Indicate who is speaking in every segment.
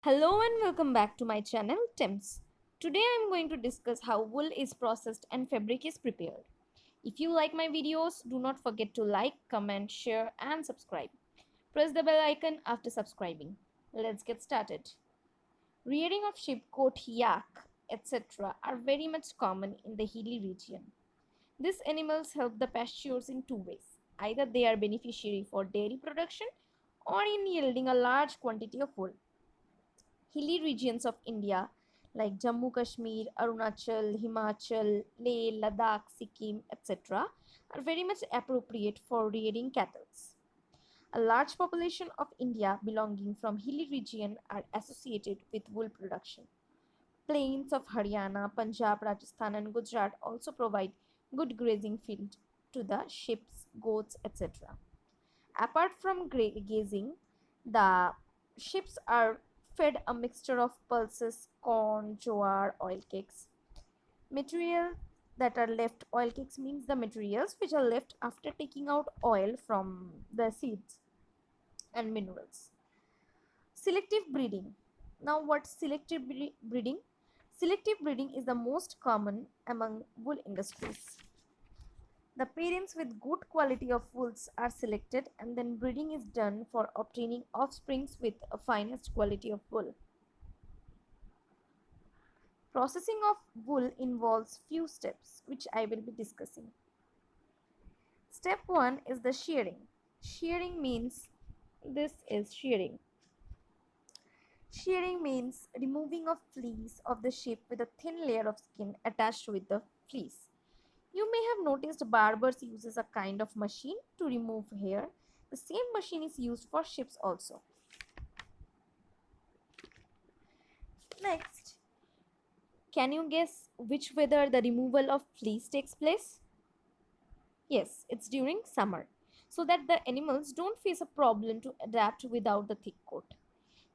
Speaker 1: Hello and welcome back to my channel Temps. Today I am going to discuss how wool is processed and fabric is prepared. If you like my videos, do not forget to like, comment, share and subscribe. Press the bell icon after subscribing. Let's get started. Rearing of sheep, goat, yak, etc. are very much common in the hilly region. These animals help the pastures in two ways. Either they are beneficiary for dairy production or in yielding a large quantity of wool. Hilly regions of India like Jammu Kashmir, Arunachal, Himachal, Leh, Ladakh, Sikkim, etc., are very much appropriate for rearing cattle. A large population of India belonging from hilly region are associated with wool production. Plains of Haryana, Punjab, Rajasthan, and Gujarat also provide good grazing field to the sheep, goats, etc. Apart from grazing, the sheep are fed a mixture of pulses, corn, jowar, oil cakes. Material that are left, oil cakes means the materials which are left after taking out oil from the seeds and minerals. Selective breeding. Now, what's selective breeding? Selective breeding is the most common among wool industries. The parents with good quality of wools are selected and then breeding is done for obtaining offsprings with a finest quality of wool. Processing of wool involves few steps which I will be discussing. Step 1 is the shearing. Shearing means this is shearing. Shearing means removing of fleece of the sheep with a thin layer of skin attached with the fleece. You may have noticed barbers uses a kind of machine to remove hair. The same machine is used for sheep also. Next, can you guess which weather the removal of fleece takes place? Yes, it's during summer, so that the animals don't face a problem to adapt without the thick coat.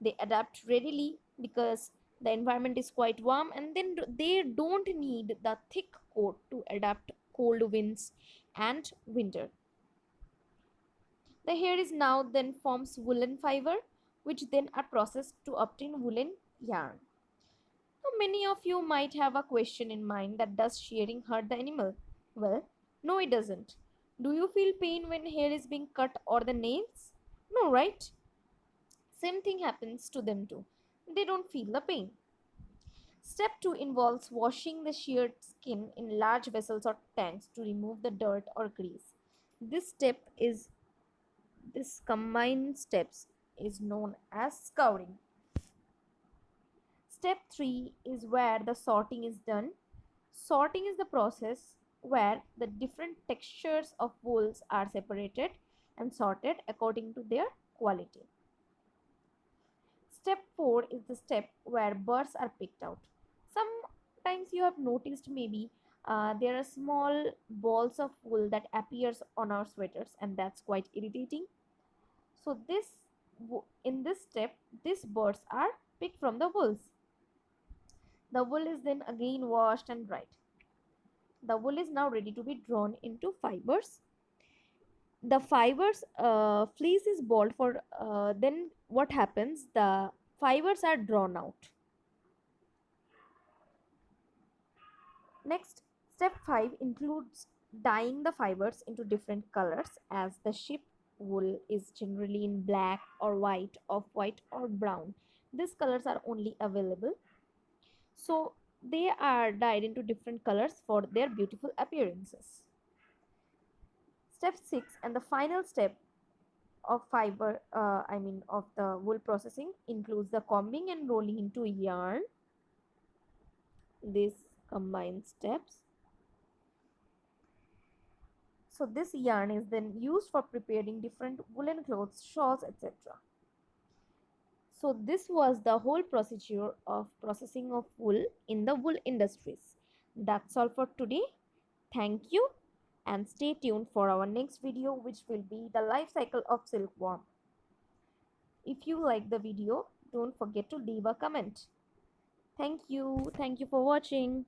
Speaker 1: They adapt readily because the environment is quite warm and then they don't need the thick coat to adapt cold winds and winter. The hair is now then forms woolen fiber which then are processed to obtain woolen yarn. Now, many of you might have a question in mind that does shearing hurt the animal? Well, no it doesn't. Do you feel pain when hair is being cut or the nails? No, right? Same thing happens to them too. They don't feel the pain. Step 2 involves washing the sheared skin in large vessels or tanks to remove the dirt or grease. This step is this combined steps is known as scouring. Step 3 is where the sorting is done. Sorting is the process where the different textures of wools are separated and sorted according to their quality. Step 4 is the step where burrs are picked out. Sometimes you have noticed maybe there are small balls of wool that appears on our sweaters and that's quite irritating. So in this step, these burrs are picked from the wools. The wool is then again washed and dried. The wool is now ready to be drawn into fibers. The fibers fleece is balled for then what happens, the fibers are drawn out. Next, step 5 includes dyeing the fibers into different colors as the sheep wool is generally in black or white, off-white or brown. These colors are only available. So they are dyed into different colors for their beautiful appearances. Step 6 and the final step of of the wool processing includes the combing and rolling into yarn. This combined steps. So this yarn is then used for preparing different woolen clothes, shawls, etc. So this was the whole procedure of processing of wool in the wool industries. That's all for today. Thank you and stay tuned for our next video which will be the life cycle of silkworm. If you like the video, don't forget to leave a comment. Thank you. Thank you for watching.